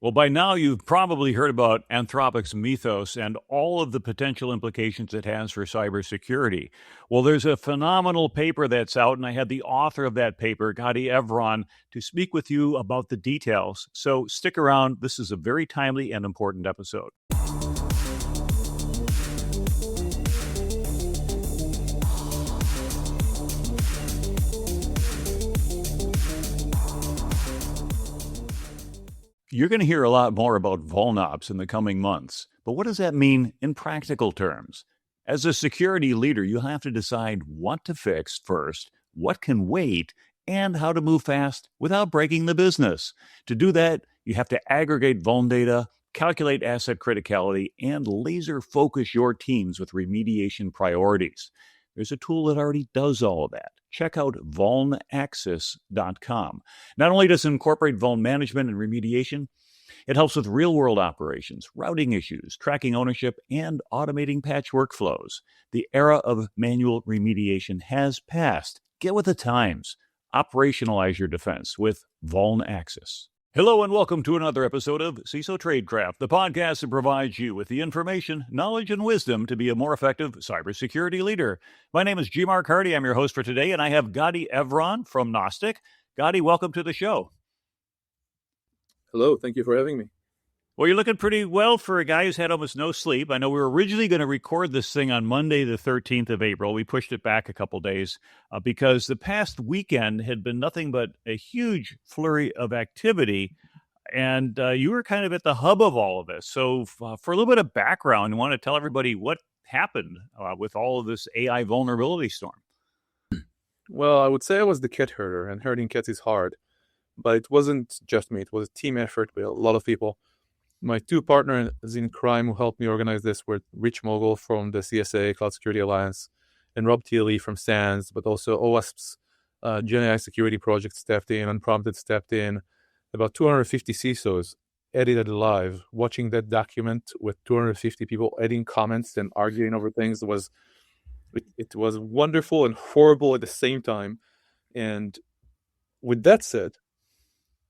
Well, by now you've probably heard about Anthropic's Mythos and all of the potential implications it has for cybersecurity. Well, there's a phenomenal paper that's out, and I had the author of that paper, Gadi Evron, to speak with you about the details. So stick around. This is a very timely and important episode. You're going to hear a lot more about vulnops in the coming months, but what does that mean in practical terms? As a security leader, you'll have to decide what to fix first, what can wait, and how to move fast without breaking the business. To do that, you have to aggregate vuln data, calculate asset criticality, and laser focus your teams with remediation priorities. There's a tool that already does all of that. Check out vulnaxis.com. Not only does it incorporate vuln management and remediation, it helps with real-world operations, routing issues, tracking ownership, and automating patch workflows. The era of manual remediation has passed. Get with the times. Operationalize your defense with vulnaxis. Hello and welcome to another episode of CISO Tradecraft, the podcast that provides you with the information, knowledge, and wisdom to be a more effective cybersecurity leader. My name is G. Mark Hardy. I'm your host for today, and I have Gadi Evron from Gnostic. Gadi, welcome to the show. Hello, thank you for having me. Well, you're looking pretty well for a guy who's had almost no sleep. I know we were originally going to record this thing on Monday, the 13th of April. We pushed it back a couple days because the past weekend had been nothing but a huge flurry of activity. And you were kind of at the hub of all of this. So for a little bit of background, I want to tell everybody what happened with all of this AI vulnerability storm. Well, I would say I was the cat herder, and herding cats is hard. But it wasn't just me. It was a team effort with a lot of people. My two partners in crime who helped me organize this were Rich Mogul from the CSA, Cloud Security Alliance, and Rob Thiele from SANS, but also OWASP's Gen AI Security Project stepped in, Unprompted stepped in. About 250 CISOs edited live. Watching that document with 250 people adding comments and arguing over things was wonderful and horrible at the same time. And with that said,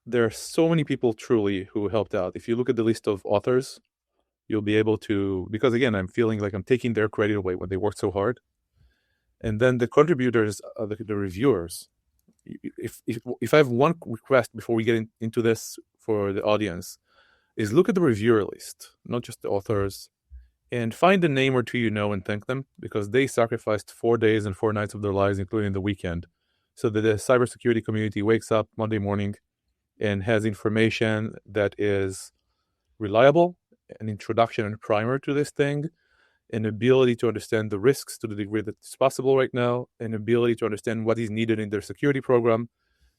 there are so many people truly who helped out. If you look at the list of authors, you'll be able to, because again, I'm feeling like I'm taking their credit away when they worked so hard. And then the contributors, the reviewers. If I have one request before we get into this for the audience, is look at the reviewer list, not just the authors, and find a name or two you know and thank them, because they sacrificed 4 days and 4 nights of their lives, including the weekend, so that the cybersecurity community wakes up Monday morning and has information that is reliable, an introduction and primer to this thing, an ability to understand the risks to the degree that it's possible right now, an ability to understand what is needed in their security program,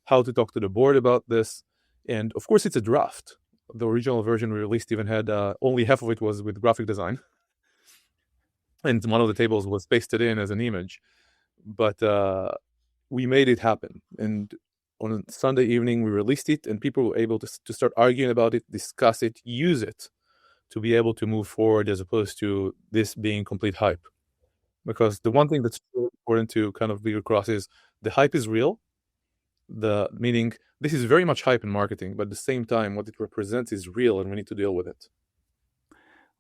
how to talk to the board about this. And of course, it's a draft. The original version we released even had only half of it was with graphic design. And one of the tables was pasted in as an image. But we made it happen. And on Sunday evening, we released it, and people were able to start arguing about it, discuss it, use it to be able to move forward, as opposed to this being complete hype. Because the one thing that's important to kind of be across is the hype is real, meaning this is very much hype in marketing, but at the same time, what it represents is real, and we need to deal with it.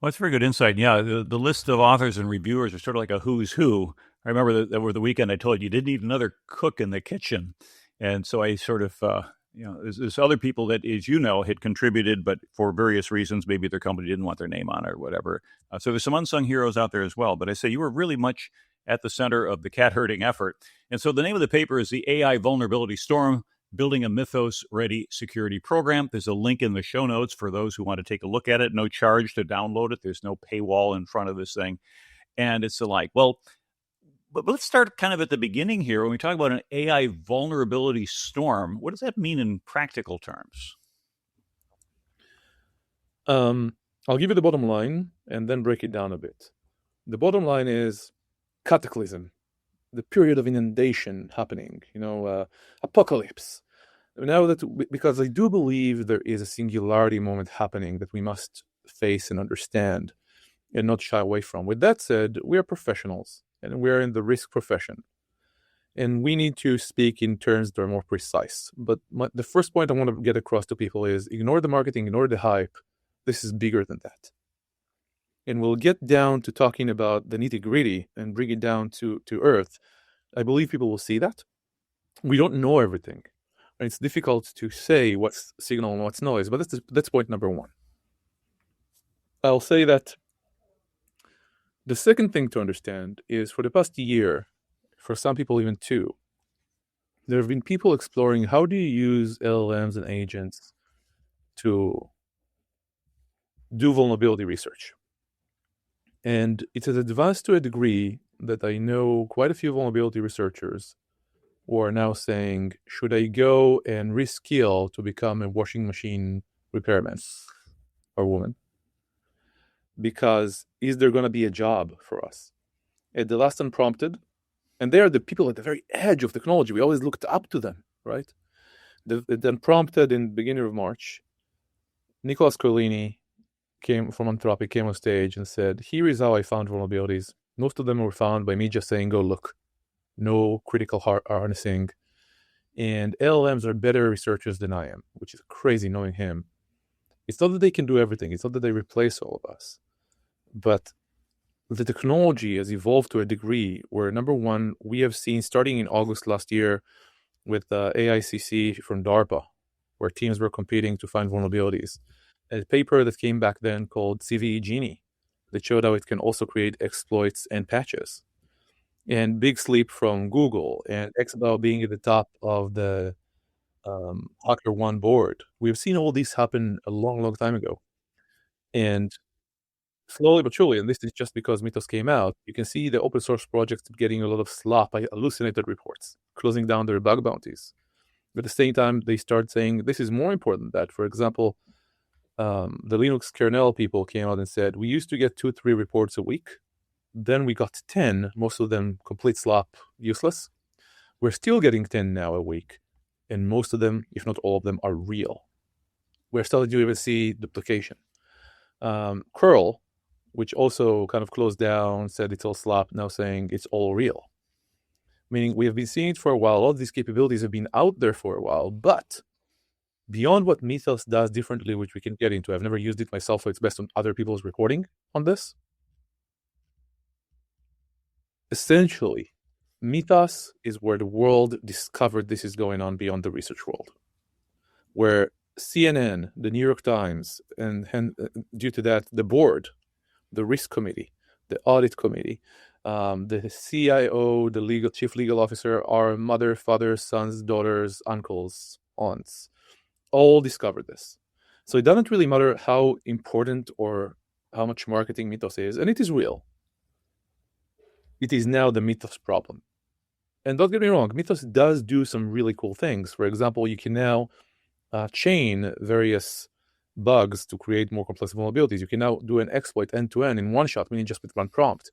Well, that's very good insight. Yeah, the list of authors and reviewers are sort of like a who's who. I remember that over the weekend I told you didn't need another cook in the kitchen. And so I sort of, there's other people that, as you know, had contributed, but for various reasons, maybe their company didn't want their name on it or whatever. So there's some unsung heroes out there as well. But I say you were really much at the center of the cat herding effort. And so the name of the paper is The AI Vulnerability Storm, Building a Mythos Ready Security Program. There's a link in the show notes for those who want to take a look at it. No charge to download it. There's no paywall in front of this thing. And it's like, well, but let's start kind of at the beginning here. When we talk about an AI vulnerability storm, what does that mean in practical terms? I'll give you the bottom line and then break it down a bit. The bottom line is cataclysm, the period of inundation happening, apocalypse. Now because I do believe there is a singularity moment happening that we must face and understand and not shy away from. With that said, we are professionals. And we're in the risk profession. And we need to speak in terms that are more precise. But the first point I want to get across to people is ignore the marketing, ignore the hype. This is bigger than that. And we'll get down to talking about the nitty gritty and bring it down to earth. I believe people will see that. We don't know everything. And it's difficult to say what's signal and what's noise, but that's point number one. I'll say that the second thing to understand is for the past year, for some people even two, there have been people exploring how do you use LLMs and agents to do vulnerability research. And it has advanced to a degree that I know quite a few vulnerability researchers who are now saying, should I go and reskill to become a washing machine repairman or woman? Because is there going to be a job for us? At the last Unprompted, and they are the people at the very edge of technology. We always looked up to them, right? The Unprompted in the beginning of March, Nicholas Colini came from Anthropic, came on stage and said, here is how I found vulnerabilities. Most of them were found by me just saying, go look. No critical harnessing. And LLMs are better researchers than I am, which is crazy knowing him. It's not that they can do everything. It's not that they replace all of us. But the technology has evolved to a degree where, number one, we have seen starting in August last year with AICC from DARPA, where teams were competing to find vulnerabilities. A paper that came back then called CVE Genie that showed how it can also create exploits and patches. And Big Sleep from Google and XBOW being at the top of the HackerOne board. We've seen all these happen a long, long time ago. And slowly but surely, and this is just because Mythos came out, you can see the open source projects getting a lot of slop by hallucinated reports, closing down their bug bounties. But at the same time, they start saying this is more important than that. For example, the Linux kernel people came out and said, we used to get 2-3 reports a week. Then we got 10, most of them complete slop, useless. We're still getting 10 now a week. And most of them, if not all of them, are real. We're starting to even see duplication. Curl, which also kind of closed down, said it's all slop, now saying it's all real. Meaning we have been seeing it for a while. All of these capabilities have been out there for a while, but beyond what Mythos does differently, which we can get into, I've never used it myself, so it's based on other people's reporting on this. Essentially, Mythos is where the world discovered this is going on beyond the research world, where CNN, the New York Times, and due to that, the board, the risk committee, the audit committee, the CIO, the chief legal officer, our mother, father, sons, daughters, uncles, aunts, all discovered this. So it doesn't really matter how important or how much marketing Mythos is, and it is real. It is now the Mythos problem. And don't get me wrong, Mythos does do some really cool things. For example, you can now chain various bugs to create more complex vulnerabilities. You can now do an exploit end-to-end in one shot, meaning just with one prompt.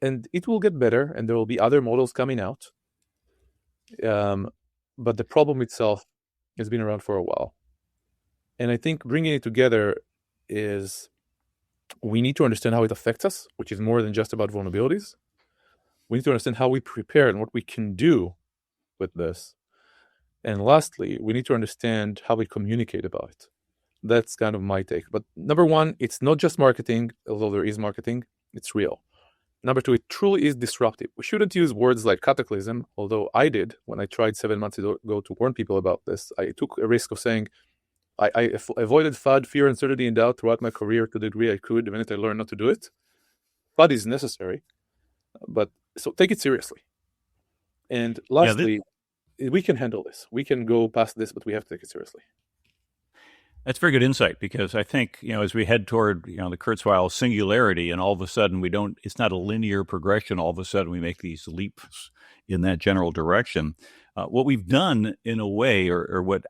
And it will get better, and there will be other models coming out. But the problem itself has been around for a while. And I think bringing it together is we need to understand how it affects us, which is more than just about vulnerabilities. We need to understand how we prepare and what we can do with this. And lastly, we need to understand how we communicate about it. That's kind of my take. But number one, it's not just marketing, although there is marketing, it's real. Number two, it truly is disruptive. We shouldn't use words like cataclysm, although I did when I tried 7 months ago to warn people about this. I took a risk of saying I avoided FUD, fear, uncertainty, and doubt throughout my career to the degree I could. The minute I learned not to do it, FUD is necessary, but so take it seriously. And lastly, we can handle this. We can go past this, but we have to take it seriously. That's very good insight, because I think, as we head toward, the Kurzweil singularity, and all of a sudden it's not a linear progression. All of a sudden we make these leaps in that general direction. What we've done in a way, or what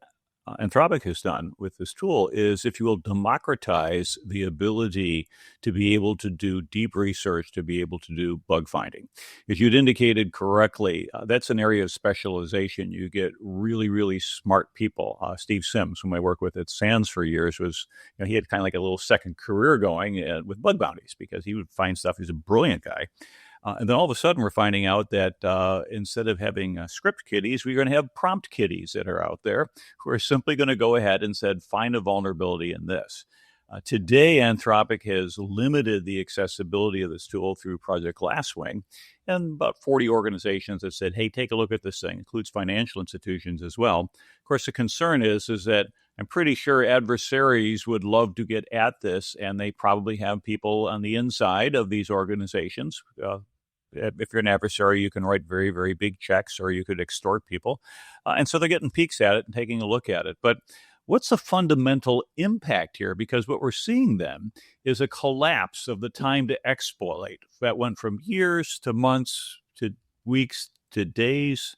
Anthropic has done with this tool is, if you will, democratize the ability to be able to do deep research, to be able to do bug finding. As you'd indicated correctly, that's an area of specialization. You get really, really smart people. Steve Sims, whom I worked with at SANS for years, was, he had kind of like a little second career going with bug bounties, because he would find stuff. He's a brilliant guy. And then all of a sudden, we're finding out that instead of having script kiddies, we're going to have prompt kiddies that are out there who are simply going to go ahead and said, find a vulnerability in this. Today, Anthropic has limited the accessibility of this tool through Project Glasswing, and about 40 organizations have said, hey, take a look at this thing. It includes financial institutions as well. Of course, the concern is that I'm pretty sure adversaries would love to get at this, and they probably have people on the inside of these organizations. If you're an adversary, you can write very, very big checks, or you could extort people. And so they're getting peeks at it and taking a look at it. But what's the fundamental impact here? Because what we're seeing then is a collapse of the time to exploit that went from years to months to weeks to days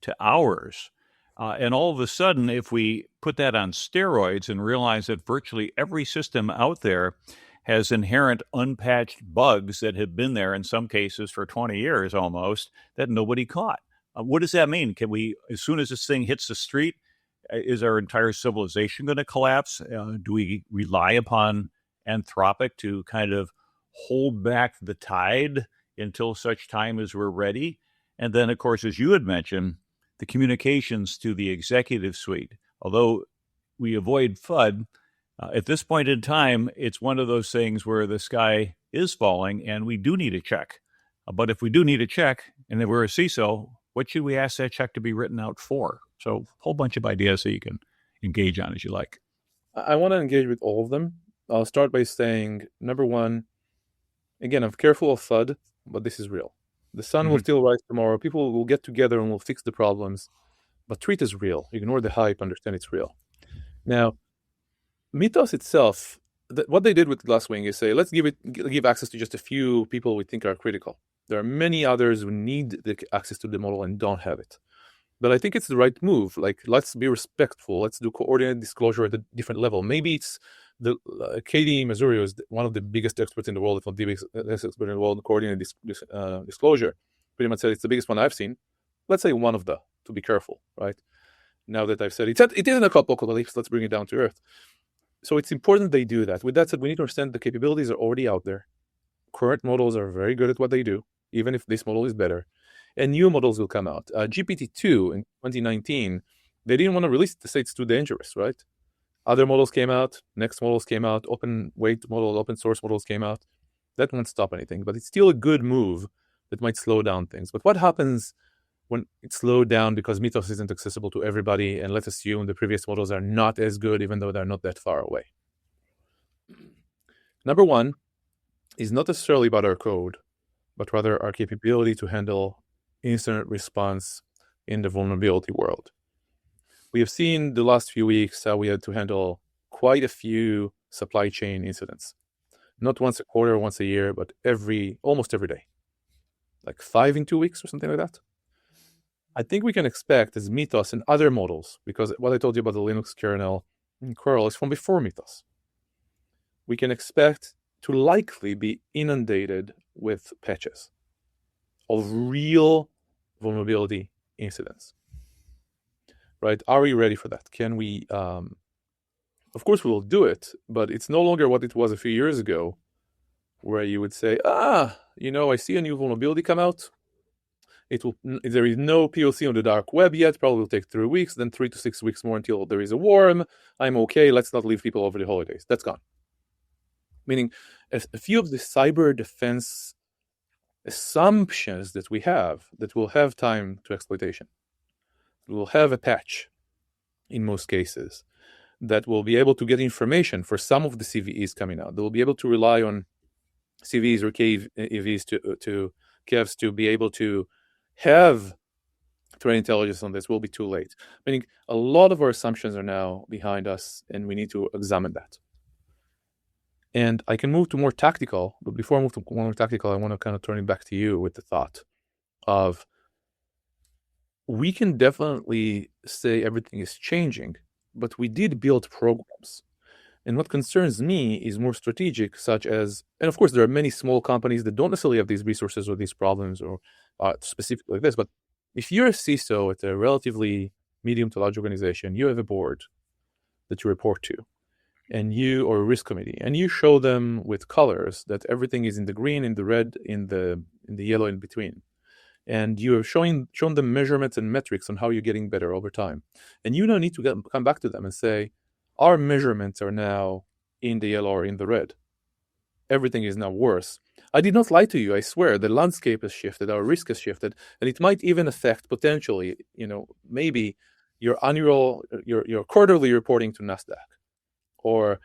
to hours. And all of a sudden, if we put that on steroids and realize that virtually every system out there has inherent unpatched bugs that have been there in some cases for 20 years almost that nobody caught. What does that mean? Can we, as soon as this thing hits the street, is our entire civilization going to collapse? Do we rely upon Anthropic to kind of hold back the tide until such time as we're ready? And then, of course, as you had mentioned, the communications to the executive suite. Although we avoid FUD, at this point in time, it's one of those things where the sky is falling and we do need a check. But if we do need a check and if we're a CISO, what should we ask that check to be written out for? So a whole bunch of ideas that you can engage on as you like. I want to engage with all of them. I'll start by saying, number one, again, I'm careful of FUD, but this is real. The sun will still rise tomorrow. People will get together and will fix the problems. But treat is real. Ignore the hype. Understand it's real. Now, Mythos itself, what they did with Glasswing is say, let's give access to just a few people we think are critical. There are many others who need the access to the model and don't have it. But I think it's the right move. Like, let's be respectful. Let's do coordinated disclosure at a different level. Maybe it's the Katie Mazzurio is one of the biggest experts in the world, if not the biggest expert in the world in coordinated disclosure. Pretty much said it's the biggest one I've seen. Let's say one of the, to be careful, right? Now that I've said it, it isn't a apocalypse. Let's bring it down to earth. So it's important they do that. With that said, we need to understand the capabilities are already out there. Current models are very good at what they do, even if this model is better. And new models will come out. GPT-2 in 2019, they didn't want to release it to say it's too dangerous, right? Other models came out, next models came out, open weight models, open source models came out. That won't stop anything, but it's still a good move that might slow down things. But what happens when it's slowed down because Mythos isn't accessible to everybody, and let's assume the previous models are not as good, even though they're not that far away? Number one is not necessarily about our code, but rather our capability to handle incident response in the vulnerability world. We have seen the last few weeks how we had to handle quite a few supply chain incidents. Not once a quarter, once a year, but almost every day. Like 5 in 2 weeks or something like that. I think we can expect as Mythos and other models, because what I told you about the Linux kernel and curl is from before Mythos. We can expect to likely be inundated with patches of real vulnerability incidents. Right? Are we ready for that? Can we? Of course, we will do it, but it's no longer what it was a few years ago, where you would say, I see a new vulnerability come out. There is no POC on the dark web yet. Probably will take 3 weeks, then 3 to 6 weeks more until there is a worm. I'm okay. Let's not leave people over the holidays. That's gone. Meaning, a few of the cyber defense assumptions that we have that will have time to exploitation. We'll have a patch in most cases that will be able to get information for some of the CVEs coming out. They will be able to rely on CVEs or KVs to KEVs to be able to have threat intelligence on this will be too late. Meaning a lot of our assumptions are now behind us and we need to examine that. And I can move to more tactical, but before I move to more tactical, I want to kind of turn it back to you with the thought of we can definitely say everything is changing, but we did build programs. And what concerns me is more strategic, such as, and of course, there are many small companies that don't necessarily have these resources or these problems or specifically like this, but if you're a CISO at a relatively medium to large organization, you have a board that you report to, and or a risk committee, and you show them with colors that everything is in the green, in the red, in the in the yellow in between. And you have shown them measurements and metrics on how you're getting better over time. And you now need to come back to them and say, our measurements are now in the yellow or in the red. Everything is now worse. I did not lie to you. I swear the landscape has shifted, our risk has shifted, and it might even affect potentially, maybe your quarterly reporting to NASDAQ or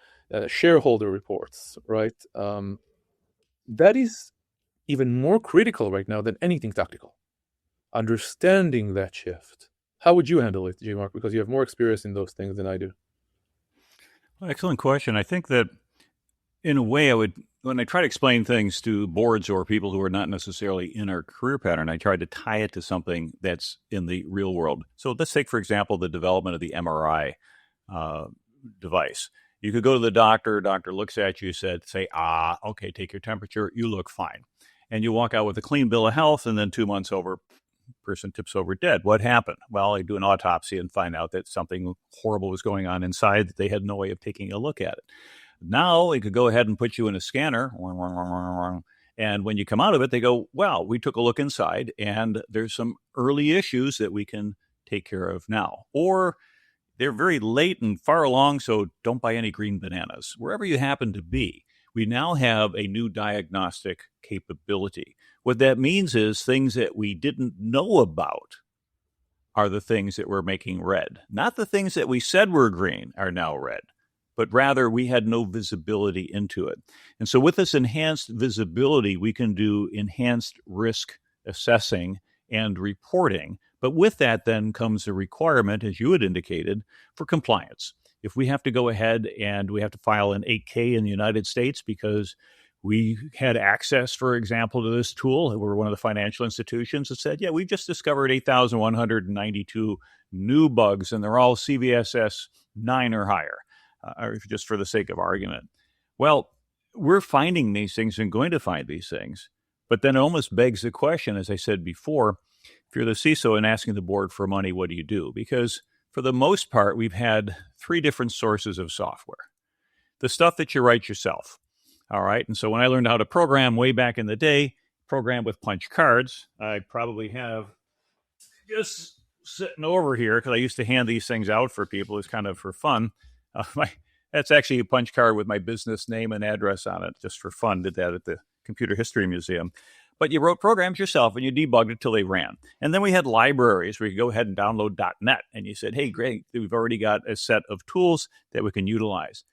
shareholder reports, right? That is even more critical right now than anything tactical. Understanding that shift. How would you handle it, J. Mark? Because you have more experience in those things than I do. Excellent question. I think that in a way, when I try to explain things to boards or people who are not necessarily in our career pattern, I try to tie it to something that's in the real world. So let's take, for example, the development of the MRI device. You could go to the doctor looks at you, say, okay, take your temperature, you look fine. And you walk out with a clean bill of health, and then 2 months over, person tips over dead. What happened? Well, they do an autopsy and find out that something horrible was going on inside that they had no way of taking a look at it. Now they could go ahead and put you in a scanner, and when you come out of it, they go, well, we took a look inside, and there's some early issues that we can take care of now. Or they're very late and far along, so don't buy any green bananas. Wherever you happen to be, we now have a new diagnostic capability. What that means is things that we didn't know about are the things that we're making red. Not the things that we said were green are now red, but rather we had no visibility into it. And so with this enhanced visibility, we can do enhanced risk assessing and reporting. But with that then comes a requirement, as you had indicated, for compliance. If we have to go ahead and we have to file an 8K in the United States because we had access, for example, to this tool, we're one of the financial institutions that said, yeah, we've just discovered 8,192 new bugs, and they're all CVSS 9 or higher, just for the sake of argument. Well, we're finding these things and going to find these things. But then it almost begs the question, as I said before, if you're the CISO and asking the board for money, what do you do? Because for the most part, we've had 3 different sources of software. The stuff that you write yourself. All right. And so when I learned how to program way back in the day, program with punch cards, I probably have just sitting over here because I used to hand these things out for people. It's kind of for fun. That's actually a punch card with my business name and address on it, just for fun. Did that at the Computer History Museum. But you wrote programs yourself and you debugged it till they ran. And then we had libraries where you go ahead and download .NET. And you said, hey, great, we've already got a set of tools that we can utilize.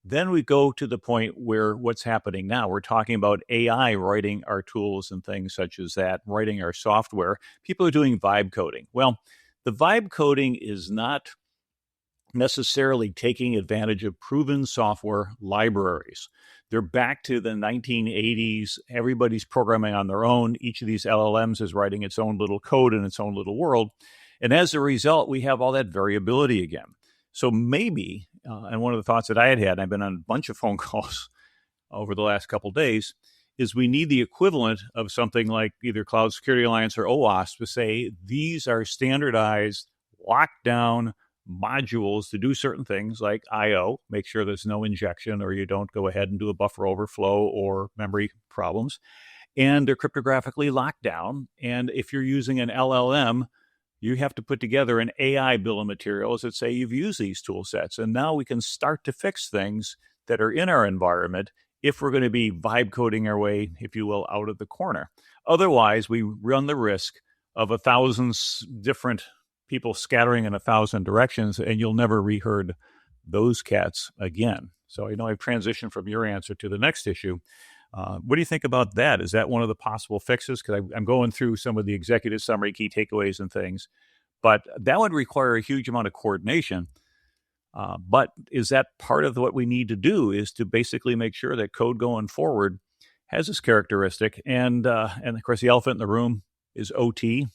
Then we go to the point where what's happening now. We're talking about AI writing our tools and things such as that, writing our software. People are doing vibe coding. Well, the vibe coding is not necessarily taking advantage of proven software libraries. They're back to the 1980s. Everybody's programming on their own. Each of these LLMs is writing its own little code in its own little world. And as a result, we have all that variability again. So maybe, and one of the thoughts that I had, I've been on a bunch of phone calls over the last couple of days, is we need the equivalent of something like either Cloud Security Alliance or OWASP to say these are standardized, locked down modules to do certain things like I/O, make sure there's no injection or you don't go ahead and do a buffer overflow or memory problems. And they're cryptographically locked down. And if you're using an LLM, you have to put together an AI bill of materials that say you've used these tool sets. And now we can start to fix things that are in our environment if we're going to be vibe coding our way, if you will, out of the corner. Otherwise, we run the risk of 1,000 different people scattering in 1,000 directions, and you'll never reherd those cats again. So I know I've transitioned from your answer to the next issue. What do you think about that? Is that one of the possible fixes? Because I'm going through some of the executive summary, key takeaways and things, but that would require a huge amount of coordination. But is that part of what we need to do, is to basically make sure that code going forward has this characteristic? And of course, the elephant in the room is OT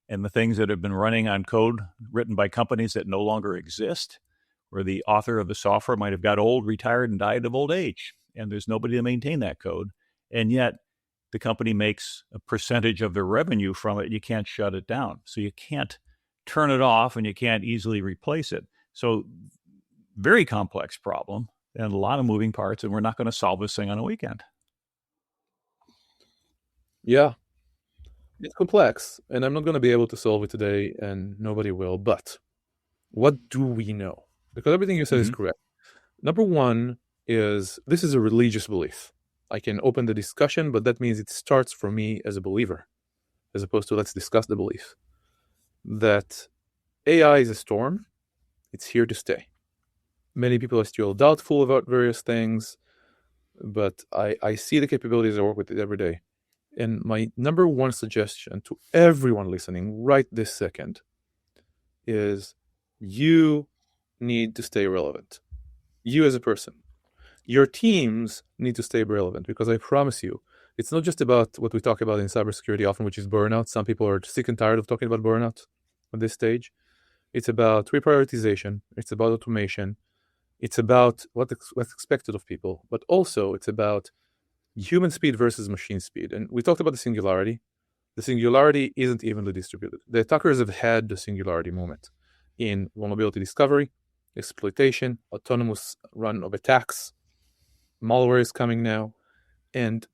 and the things that have been running on code written by companies that no longer exist, where the author of the software might have got old, retired, and died of old age, and there's nobody to maintain that code. And yet the company makes a percentage of their revenue from it. You can't shut it down. So you can't turn it off and you can't easily replace it. So very complex problem and a lot of moving parts, and we're not going to solve this thing on a weekend. Yeah, it's complex, and I'm not going to be able to solve it today, and nobody will. But what do we know? Because everything you said is Mm-hmm. correct. Number one is this is a religious belief. I can open the discussion, but that means it starts for me as a believer, as opposed to let's discuss the belief that AI is a storm. It's here to stay. Many people are still doubtful about various things, but I see the capabilities. I work with it every day. And my number one suggestion to everyone listening right this second is you need to stay relevant. You as a person. Your teams need to stay relevant because I promise you, it's not just about what we talk about in cybersecurity often, which is burnout. Some people are sick and tired of talking about burnout at this stage. It's about reprioritization. It's about automation. It's about what's expected of people, but also it's about human speed versus machine speed. And we talked about the singularity. The singularity isn't evenly distributed. The attackers have had the singularity moment in vulnerability discovery, exploitation, autonomous run of attacks. Malware is coming now. And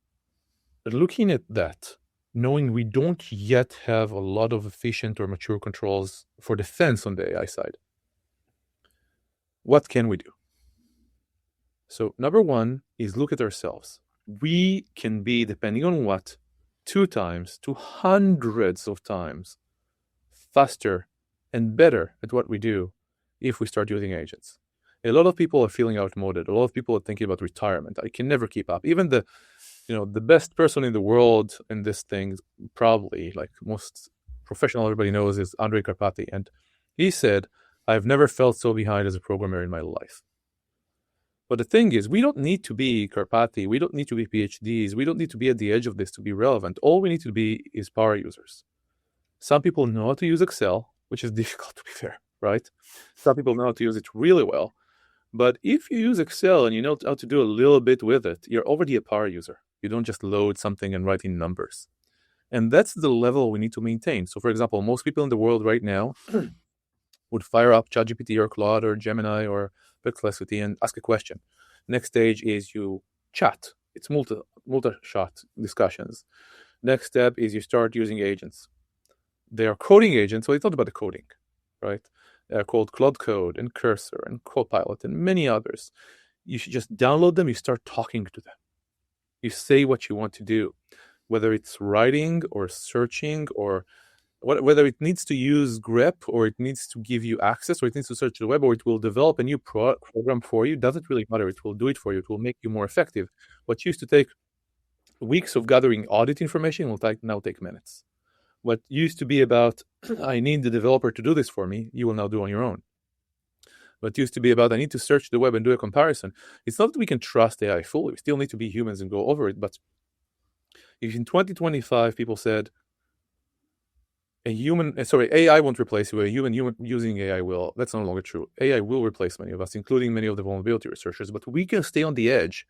looking at that, knowing we don't yet have a lot of efficient or mature controls for defense on the AI side, what can we do? So, number one is look at ourselves. We can be, depending on what, 2 times to hundreds of times faster and better at what we do if we start using agents. A lot of people are feeling outmoded. A lot of people are thinking about retirement. I can never keep up. Even the best person in the world in this thing, probably like most professional everybody knows, is Andrej Karpathy, and he said, "I've never felt so behind as a programmer in my life." But the thing is, we don't need to be Karpathy. We don't need to be PhDs. We don't need to be at the edge of this to be relevant. All we need to be is power users. Some people know how to use Excel, which is difficult to be fair, right? Some people know how to use it really well. But if you use Excel and you know how to do a little bit with it, you're already a power user. You don't just load something and write in numbers. And that's the level we need to maintain. So, for example, most people in the world right now would fire up ChatGPT or Claude or Gemini or Perplexity and ask a question. Next stage is you chat. It's multi-shot discussions. Next step is you start using agents. They are coding agents, so it's not about the coding, right? They're called Claude Code and Cursor and Copilot and many others. You should just download them. You start talking to them. You say what you want to do, whether it's writing or searching or whether it needs to use grep or it needs to give you access or it needs to search the web or it will develop a new program for you. Doesn't really matter. It will do it for you. It will make you more effective. What used to take weeks of gathering audit information will now take minutes. What used to be about, I need the developer to do this for me, you will now do on your own. What used to be about, I need to search the web and do a comparison. It's not that we can trust AI fully. We still need to be humans and go over it. But if in 2025 people said, AI won't replace you, a human using AI will, that's no longer true. AI will replace many of us, including many of the vulnerability researchers, but we can stay on the edge,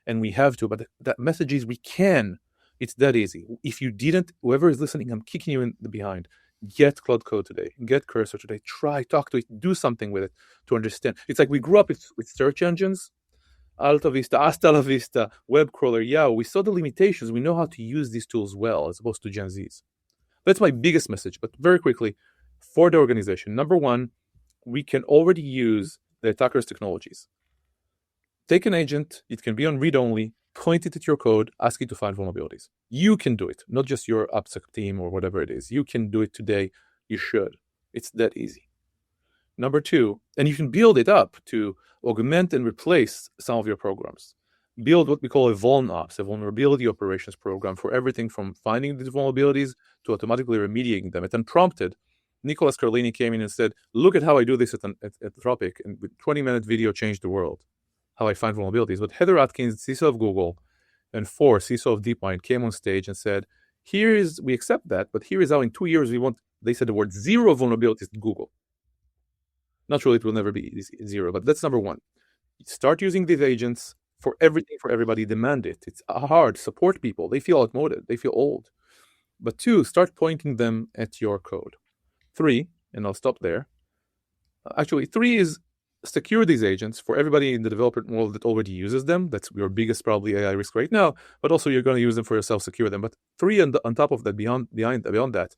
and we have to. But that message is we can. It's that easy. If you didn't, whoever is listening, I'm kicking you in the behind. Get Claude Code today. Get Cursor today. Try, talk to it, do something with it to understand. It's like we grew up with search engines, Alta Vista, Hasta la Vista, web crawler. Yeah, we saw the limitations. We know how to use these tools well, as opposed to Gen Zs. That's my biggest message. But very quickly, for the organization, number one, we can already use the attacker's technologies. Take an agent, it can be on read-only, point it at your code, ask it to find vulnerabilities. You can do it, not just your AppSec team or whatever it is. You can do it today. You should. It's that easy. Number two, and you can build it up to augment and replace some of your programs. Build what we call a vuln ops, a vulnerability operations program for everything from finding these vulnerabilities to automatically remediating them. At Unprompted, Nicholas Carlini came in and said, look at how I do this at Anthropic, and with 20-minute video changed the world, how I find vulnerabilities. But Heather Atkins, CISO of Google, and CISO of DeepMind came on stage and said, we accept that, but here is how in 2 years they said the word 0 vulnerabilities at Google. Naturally, it will never be zero, but that's number one. Start using these agents for everything, for everybody. Demand it. It's hard. Support people. They feel outmoded. They feel old. But two, start pointing them at your code. Three, and I'll stop there. Actually, three is secure these agents for everybody in the developer world that already uses them. That's your biggest probably AI risk right now, but also you're going to use them for yourself, secure them. But three, on top of that, beyond that,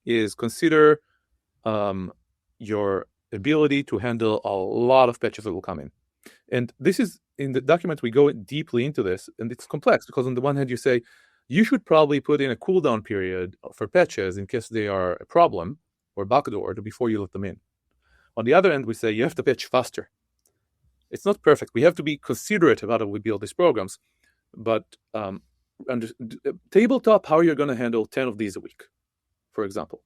is consider your ability to handle a lot of patches that will come in. And this is, in the document, we go deeply into this, and it's complex because on the one hand, you say, you should probably put in a cooldown period for patches in case they are a problem or backdoored before you let them in. On the other end, we say you have to patch faster. It's not perfect. We have to be considerate about how we build these programs, but tabletop, how you're going to handle 10 of these a week, for example.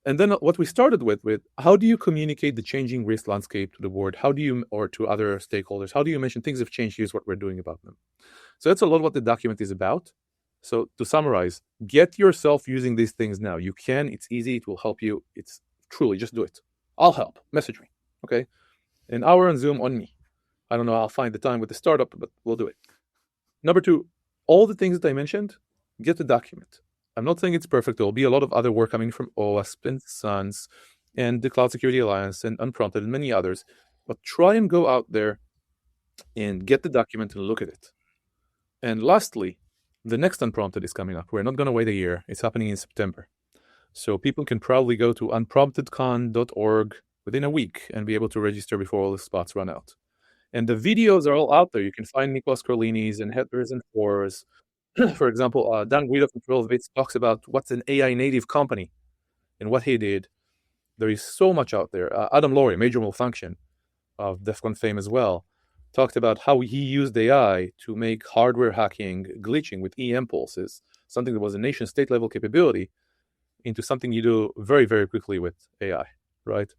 And then what we started with how do you communicate the changing risk landscape to the board? How do you, or to other stakeholders, how do you mention things have changed? Here's what we're doing about them. So that's a lot of what the document is about. So to summarize, get yourself using these things now. You can, it's easy, it will help you. It's truly, just do it. I'll help, message me, okay? An hour on Zoom on me. I don't know, I'll find the time with the startup, but we'll do it. Number two, all the things that I mentioned, get the document. I'm not saying it's perfect. There will be a lot of other work coming from OWASP and SUNS and the Cloud Security Alliance and Unprompted and many others. But try and go out there and get the document and look at it. And lastly, the next Unprompted is coming up. We're not going to wait a year. It's happening in September. So people can probably go to unpromptedcon.org within a week and be able to register before all the spots run out. And the videos are all out there. You can find Nicholas Carlini's and Headers and Fours. For example, Dan Guido from 12 Bits talks about what's an AI native company and what he did. There is so much out there. Adam Laurie, Major Malfunction of DEF CON fame as well, talked about how he used AI to make hardware hacking, glitching with EM pulses, something that was a nation state level capability, into something you do very, very quickly with AI, right?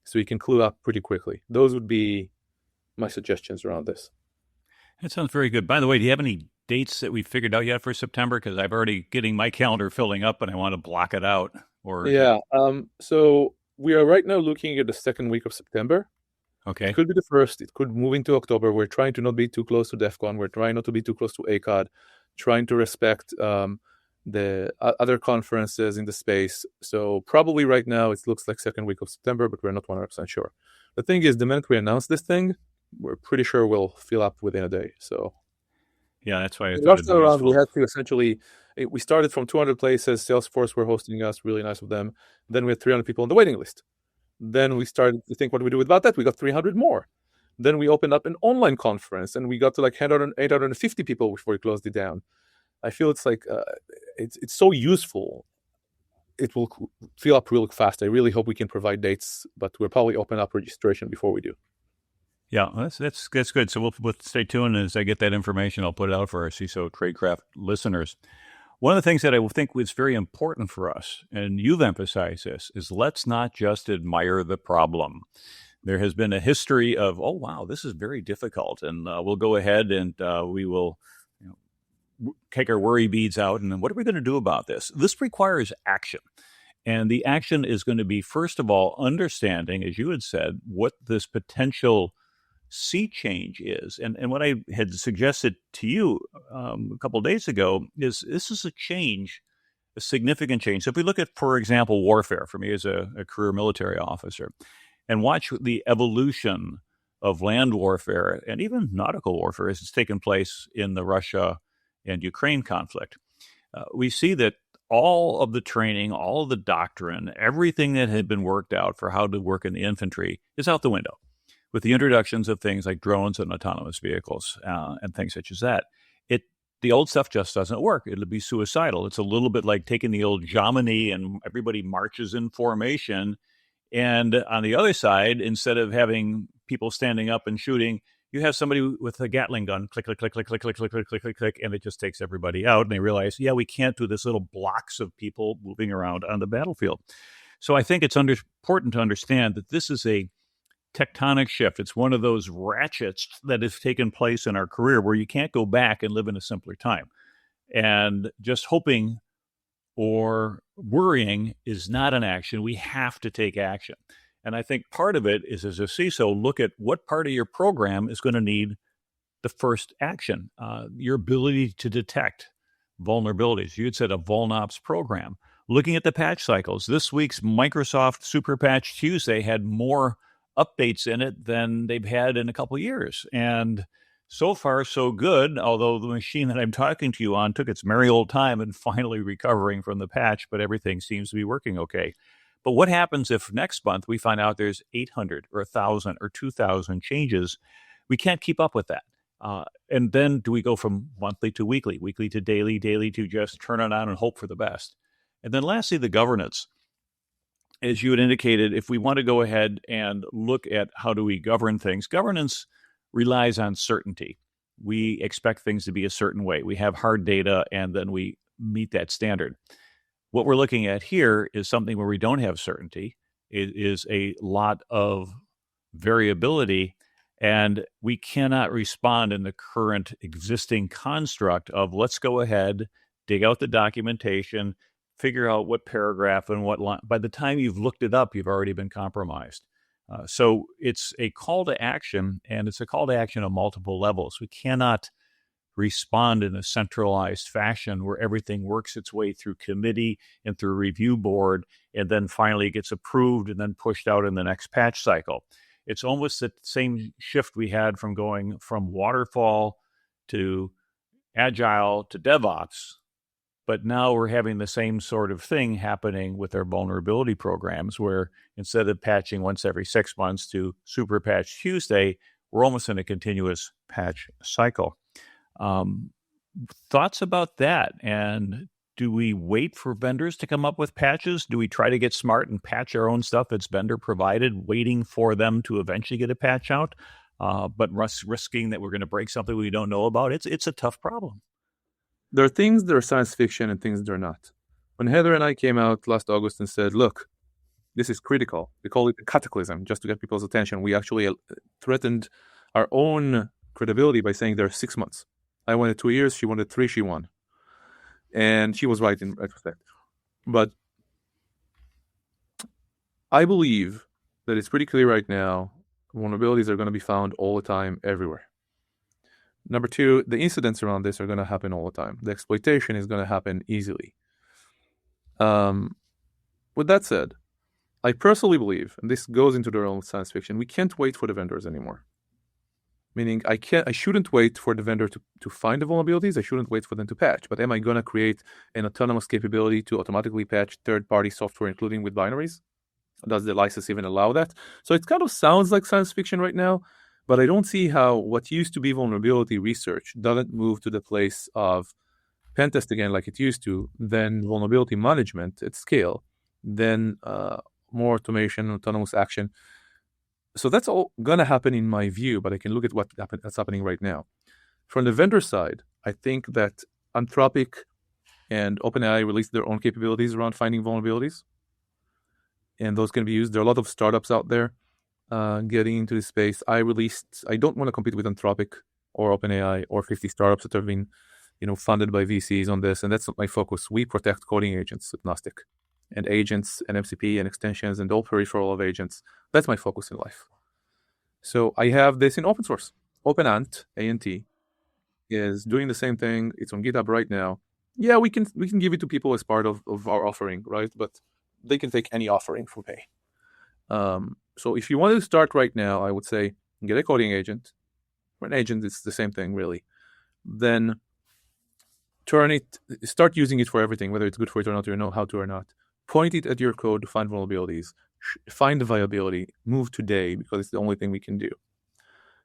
So you can clue up pretty quickly. Those would be my suggestions around this. That sounds very good. By the way, do you have any dates that we figured out yet for September? Because I'm already getting my calendar filling up and I want to block it out. Or yeah, so we are right now looking at the second week of September. Okay. It could be the first. It could move into October. We're trying to not be too close to DEF CON. We're trying not to be too close to ACOD, trying to respect the other conferences in the space. So probably right now it looks like second week of September, but we're not 100% sure. The thing is, the minute we announce this thing, we're pretty sure we'll fill up within a day. So yeah, that's why I thought it'd be around, useful. we had to essentially, we started from 200 places. Salesforce were hosting us, really nice of them. Then we had 300 people on the waiting list. Then we started to think, what do we do about that? We got 300 more. Then we opened up an online conference, and we got to like 850 people before we closed it down. I feel it's like it's so useful. It will fill up real fast. I really hope we can provide dates, but we'll probably open up registration before we do. Yeah, that's good. So we'll stay tuned. As I get that information, I'll put it out for our CISO Tradecraft listeners. One of the things that I think is very important for us, and you've emphasized this, is let's not just admire the problem. There has been a history of, oh, wow, this is very difficult, and we'll go ahead and we will take our worry beads out, and then what are we going to do about this? This requires action. And the action is going to be, first of all, understanding, as you had said, what this potential sea change is. And what I had suggested to you a couple of days ago is this is a change, a significant change. So if we look at, for example, warfare, for me as a career military officer, and watch the evolution of land warfare and even nautical warfare as it's taken place in the Russia and Ukraine conflict, we see that all of the training, all of the doctrine, everything that had been worked out for how to work in the infantry is out the window, with the introductions of things like drones and autonomous vehicles and things such as that. The old stuff just doesn't work. It'll be suicidal. It's a little bit like taking the old Jomini and everybody marches in formation. And on the other side, instead of having people standing up and shooting, you have somebody with a Gatling gun, click, click, click, click, click, click, click, click, click, click, click, and it just takes everybody out. And they realize, yeah, we can't do this little blocks of people moving around on the battlefield. So I think it's important to understand that this is a tectonic shift. It's one of those ratchets that has taken place in our career where you can't go back and live in a simpler time. And just hoping or worrying is not an action. We have to take action. And I think part of it is, as a CISO, look at what part of your program is going to need the first action, your ability to detect vulnerabilities. You had said a VulnOps program. Looking at the patch cycles, this week's Microsoft Super Patch Tuesday had more updates in it than they've had in a couple of years. And so far, so good, although the machine that I'm talking to you on took its merry old time in finally recovering from the patch, but everything seems to be working okay. But what happens if next month we find out there's 800 or 1,000 or 2,000 changes? We can't keep up with that. And then do we go from monthly to weekly, weekly to daily, daily to just turn it on and hope for the best? And then lastly, the governance. As you had indicated, if we want to go ahead and look at how do we govern things, governance relies on certainty. We expect things to be a certain way. We have hard data, and then we meet that standard. What we're looking at here is something where we don't have certainty. It is a lot of variability, and we cannot respond in the current existing construct of let's go ahead, dig out the documentation, figure out what paragraph and what line. By the time you've looked it up, you've already been compromised. So it's a call to action, and it's a call to action on multiple levels. We cannot respond in a centralized fashion where everything works its way through committee and through review board, and then finally gets approved and then pushed out in the next patch cycle. It's almost the same shift we had from going from waterfall to agile to DevOps. But now we're having the same sort of thing happening with our vulnerability programs, where instead of patching once every 6 months to super patch Tuesday, we're almost in a continuous patch cycle. Thoughts about that? And do we wait for vendors to come up with patches? Do we try to get smart and patch our own stuff that's vendor provided, waiting for them to eventually get a patch out, but risking that we're going to break something we don't know about? It's a tough problem. There are things that are science fiction and things that are not. When Heather and I came out last August and said, look, this is critical, we call it a cataclysm, just to get people's attention. We actually threatened our own credibility by saying there are 6 months. I wanted 2 years, she wanted 3, she won. And she was right in retrospect. But I believe that it's pretty clear right now, vulnerabilities are going to be found all the time, everywhere. Number two, the incidents around this are going to happen all the time. The exploitation is going to happen easily. With that said, I personally believe, and this goes into the realm of science fiction, we can't wait for the vendors anymore. Meaning, I shouldn't wait for the vendor to find the vulnerabilities. I shouldn't wait for them to patch. But am I going to create an autonomous capability to automatically patch third-party software, including with binaries? Does the license even allow that? So it kind of sounds like science fiction right now, but I don't see how what used to be vulnerability research doesn't move to the place of pen test again like it used to, then vulnerability management at scale, then more automation, autonomous action. So that's all going to happen in my view, but I can look at what's happening right now. From the vendor side, I think that Anthropic and OpenAI released their own capabilities around finding vulnerabilities, and those can be used. There are a lot of startups out there getting into this space. I don't want to compete with Anthropic or OpenAI or 50 startups that have been, funded by VCs on this, and that's not my focus. We protect coding agents at Gnostic, and agents and MCP and extensions and all peripheral of agents. That's my focus in life. So I have this in open source. OpenAnt, ANT, is doing the same thing. It's on GitHub right now. Yeah, we can give it to people as part of our offering, right? But they can take any offering for pay. So if you want to start right now, I would say get a coding agent. For an agent, it's the same thing, really. Then start using it for everything, whether it's good for it or not, or you know how to or not. Point it at your code to find vulnerabilities. Find the viability. Move today, because it's the only thing we can do.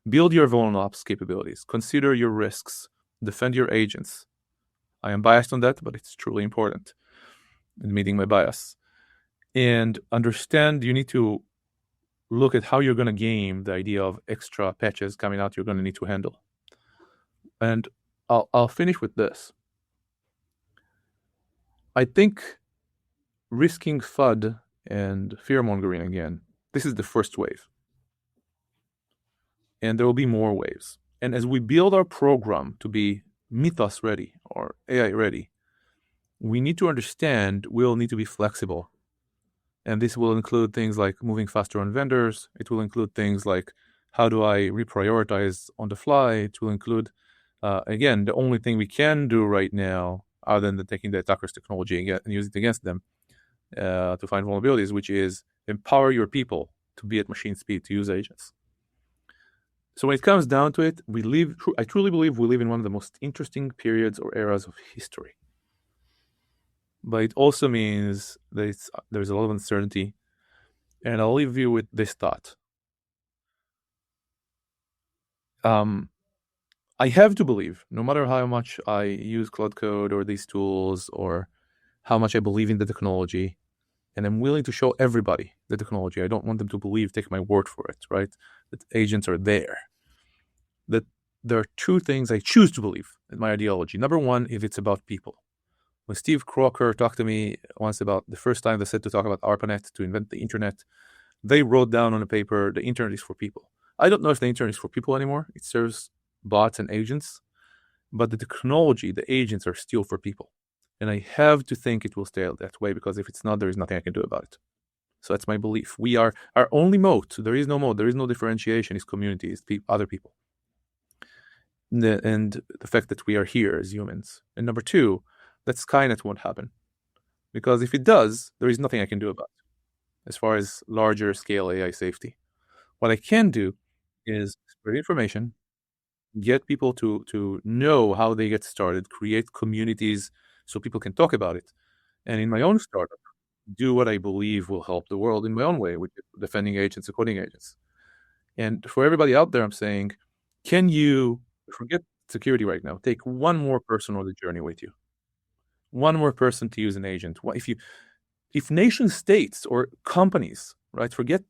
Build your vuln-ops capabilities. Consider your risks. Defend your agents. I am biased on that, but it's truly important. Admitting my bias. And understand you need to look at how you're going to game the idea of extra patches coming out you're going to need to handle. And I'll finish with this. I think risking FUD and fear-mongering again, this is the first wave. And there will be more waves. And as we build our program to be Mythos ready or AI ready, we need to understand we'll need to be flexible. And this will include things like moving faster on vendors. It will include things like how do I reprioritize on the fly. It will include, again, the only thing we can do right now, other than taking the attacker's technology and use it against them to find vulnerabilities, which is empower your people. to be at machine speed to use agents. So when it comes down to it, I truly believe we live in one of the most interesting periods or eras of history. But it also means that there's a lot of uncertainty. And I'll leave you with this thought. I have to believe, no matter how much I use Cloud Code or these tools, or how much I believe in the technology, and I'm willing to show everybody the technology. I don't want them to take my word for it, right? That agents are there. That there are two things I choose to believe in my ideology. Number one, if it's about people. When Steve Crocker talked to me once about the first time they said to talk about ARPANET, to invent the internet, they wrote down on a paper, the internet is for people. I don't know if the internet is for people anymore. It serves bots and agents, but the technology, the agents are still for people. And I have to think it will stay that way, because if it's not, there is nothing I can do about it. So that's my belief. We are our only moat. There is no moat. There is no differentiation. Is community, is other people. And the fact that we are here as humans. And number two, that Skynet won't happen. Because if it does, there is nothing I can do about it as far as larger scale AI safety. What I can do is spread information, get people to know how they get started, create communities so people can talk about it. And in my own startup, do what I believe will help the world in my own way, with defending agents and coding agents. And for everybody out there, I'm saying, can you forget security right now? Take one more person on the journey with you. One more person to use an agent. If nation states or companies, right, forget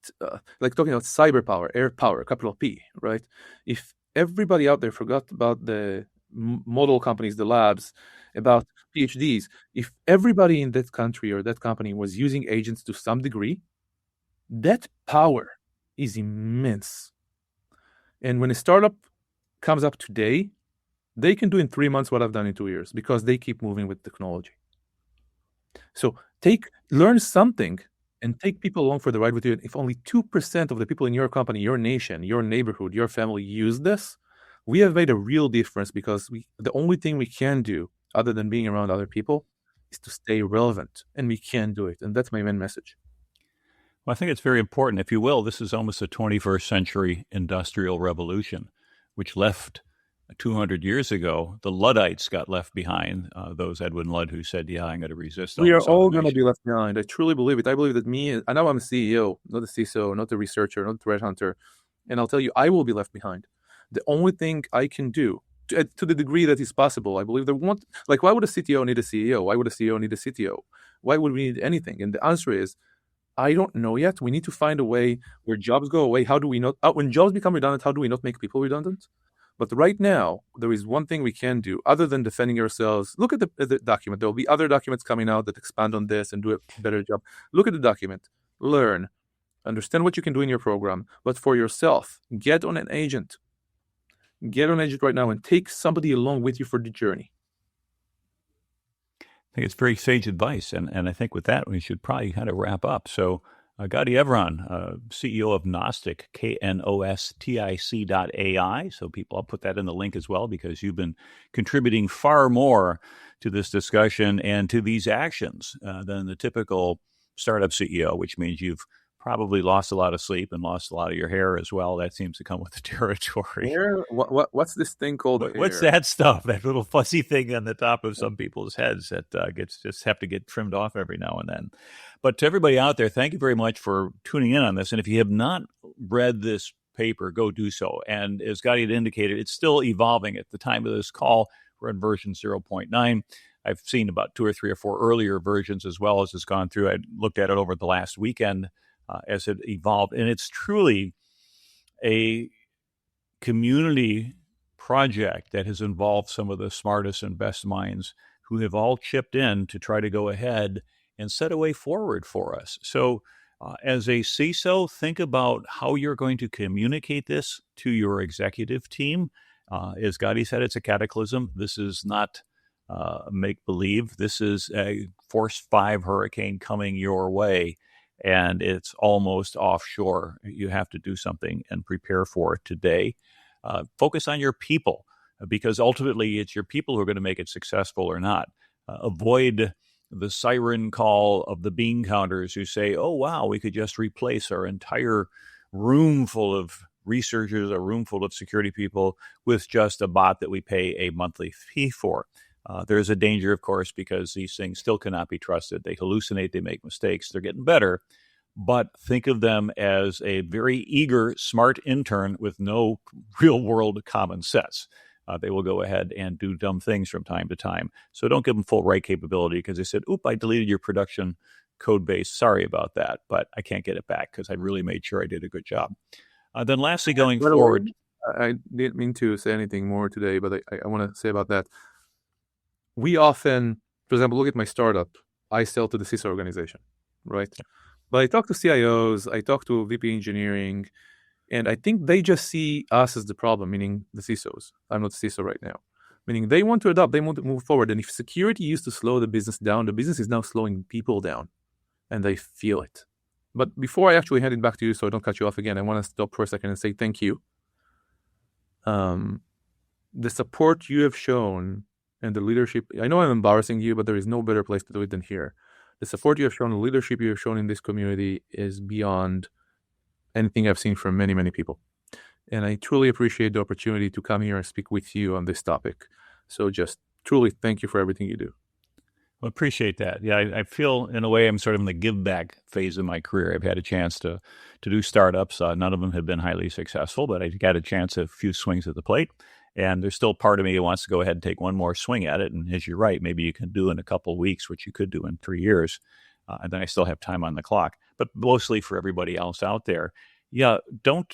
like talking about cyber power, air power, capital P, right? If everybody out there forgot about the model companies, the labs, about PhDs, if everybody in that country or that company was using agents to some degree, that power is immense. And when a startup comes up today, they can do in 3 months what I've done in 2 years, because they keep moving with technology. So learn something and take people along for the ride with you. If only 2% of the people in your company, your nation, your neighborhood, your family use this, we have made a real difference, because the only thing we can do other than being around other people is to stay relevant, and we can do it. And that's my main message. Well, I think it's very important. If you will, this is almost a 21st century industrial revolution, which left 200 years ago, the Luddites got left behind, those Edwin Ludd who said, yeah, I'm going to resist. We are all going to be left behind. I truly believe it. I believe that I know I'm a CEO, not a CISO, not a researcher, not a threat hunter. And I'll tell you, I will be left behind. The only thing I can do, to the degree that is possible, I believe why would a CTO need a CEO? Why would a CEO need a CTO? Why would we need anything? And the answer is, I don't know yet. We need to find a way where jobs go away. How do we not, when jobs become redundant, how do we not make people redundant? But right now, there is one thing we can do other than defending ourselves. Look at the document. There will be other documents coming out that expand on this and do a better job. Look at the document. Learn. Understand what you can do in your program. But for yourself, get on an agent. Get on an agent right now and take somebody along with you for the journey. I think it's very sage advice. And I think with that, we should probably kind of wrap up. So Gadi Evron, CEO of Gnostic, KNOSTIC.ai. So people, I'll put that in the link as well, because you've been contributing far more to this discussion and to these actions than the typical startup CEO, which means you've probably lost a lot of sleep and lost a lot of your hair as well. That seems to come with the territory. Hair? What's this thing called? What's that stuff? That little fuzzy thing on the top of some people's heads that just have to get trimmed off every now and then. But to everybody out there, thank you very much for tuning in on this. And if you have not read this paper, go do so. And as Gadi had indicated, it's still evolving. At the time of this call, we're in version 0.9. I've seen about 2 or 3 or 4 earlier versions as well as it's gone through. I looked at it over the last weekend as it evolved. And it's truly a community project that has involved some of the smartest and best minds who have all chipped in to try to go ahead and set a way forward for us. So as a CISO, think about how you're going to communicate this to your executive team. As Gadi said, it's a cataclysm. This is not make-believe. This is a Force 5 hurricane coming your way, and it's almost offshore. You have to do something and prepare for it today. Focus on your people, because ultimately it's your people who are going to make it successful or not. Avoid the siren call of the bean counters who say, oh, wow, we could just replace our entire room full of researchers, a room full of security people with just a bot that we pay a monthly fee for. There's a danger, of course, because these things still cannot be trusted. They hallucinate, they make mistakes, they're getting better. But think of them as a very eager, smart intern with no real world common sense. They will go ahead and do dumb things from time to time. So don't give them full write capability because they said, oop, I deleted your production code base. Sorry about that, but I can't get it back because I really made sure I did a good job. Then lastly, going forward. I didn't mean to say anything more today, but I want to say about that. We often, for example, look at my startup. I sell to the CISO organization, right? Yeah. But I talk to CIOs, I talk to VP engineering, and I think they just see us as the problem, meaning the CISOs. I'm not CISO right now. Meaning they want to adopt, they want to move forward. And if security used to slow the business down, the business is now slowing people down, and they feel it. But before I actually hand it back to you, so I don't cut you off again, I want to stop for a second and say thank you. The support you have shown and the leadership, I know I'm embarrassing you, but there is no better place to do it than here. The support you have shown, the leadership you have shown in this community is beyond anything I've seen from many, many people. And I truly appreciate the opportunity to come here and speak with you on this topic. So just truly thank you for everything you do. Well, appreciate that. Yeah, I feel in a way I'm sort of in the give back phase of my career. I've had a chance to do startups. None of them have been highly successful, but I got a chance at a few swings at the plate. And there's still part of me who wants to go ahead and take one more swing at it. And as you're right, maybe you can do in a couple of weeks, which you could do in 3 years. And then I still have time on the clock. But mostly for everybody else out there, yeah, don't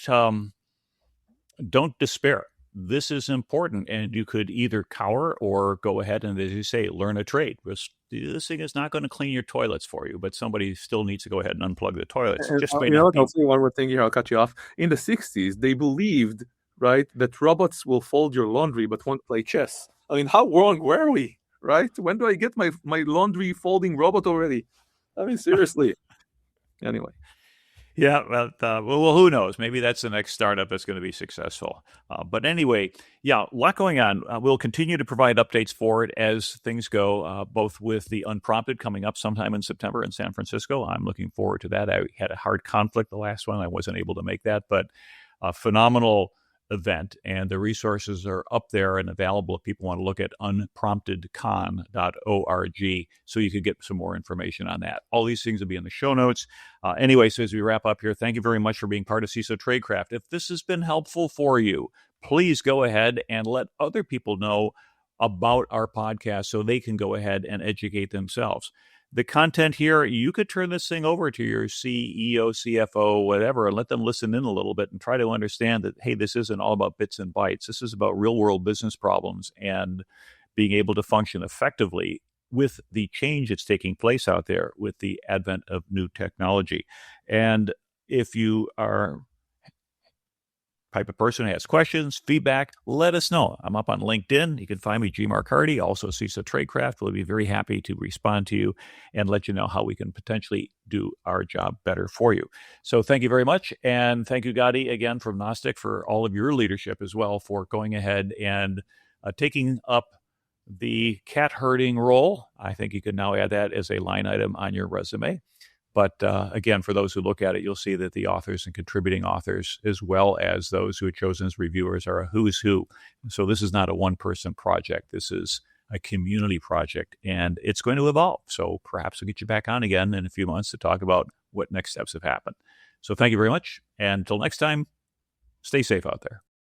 despair. This is important, and you could either cower or go ahead and, as you say, learn a trade. This thing is not going to clean your toilets for you, but somebody still needs to go ahead and unplug the toilets. And, Just you know what? I'll say one more thing here. I'll cut you off. In the 60s, they believed, right, that robots will fold your laundry but won't play chess. I mean, how wrong were we, right? When do I get my laundry folding robot already? I mean, seriously. Anyway. Yeah, well, who knows? Maybe that's the next startup that's going to be successful. But anyway, yeah, a lot going on. We'll continue to provide updates for it as things go, both with the Unprompted coming up sometime in September in San Francisco. I'm looking forward to that. I had a hard conflict the last one. I wasn't able to make that, but a phenomenal event, and the resources are up there and available if people want to look at unpromptedcon.org, so you could get some more information on that. All these things will be in the show notes. Anyway, so as we wrap up here, thank you very much for being part of CISO Tradecraft. If this has been helpful for you, please go ahead and let other people know about our podcast so they can go ahead and educate themselves. The content here, you could turn this thing over to your CEO, CFO, whatever, and let them listen in a little bit and try to understand that, hey, this isn't all about bits and bytes. This is about real world business problems and being able to function effectively with the change that's taking place out there with the advent of new technology. And if you are type of person who has questions, feedback, let us know. I'm up on LinkedIn. You can find me, G. Mark Hardy, also CISO Tradecraft. We'll be very happy to respond to you and let you know how we can potentially do our job better for you. So thank you very much. And thank you, Gadi, again from Gnostic for all of your leadership as well for going ahead and taking up the cat herding role. I think you can now add that as a line item on your resume. But again, for those who look at it, you'll see that the authors and contributing authors, as well as those who are chosen as reviewers, are a who's who. So this is not a one-person project. This is a community project, and it's going to evolve. So perhaps we'll get you back on again in a few months to talk about what next steps have happened. So thank you very much. And until next time, stay safe out there.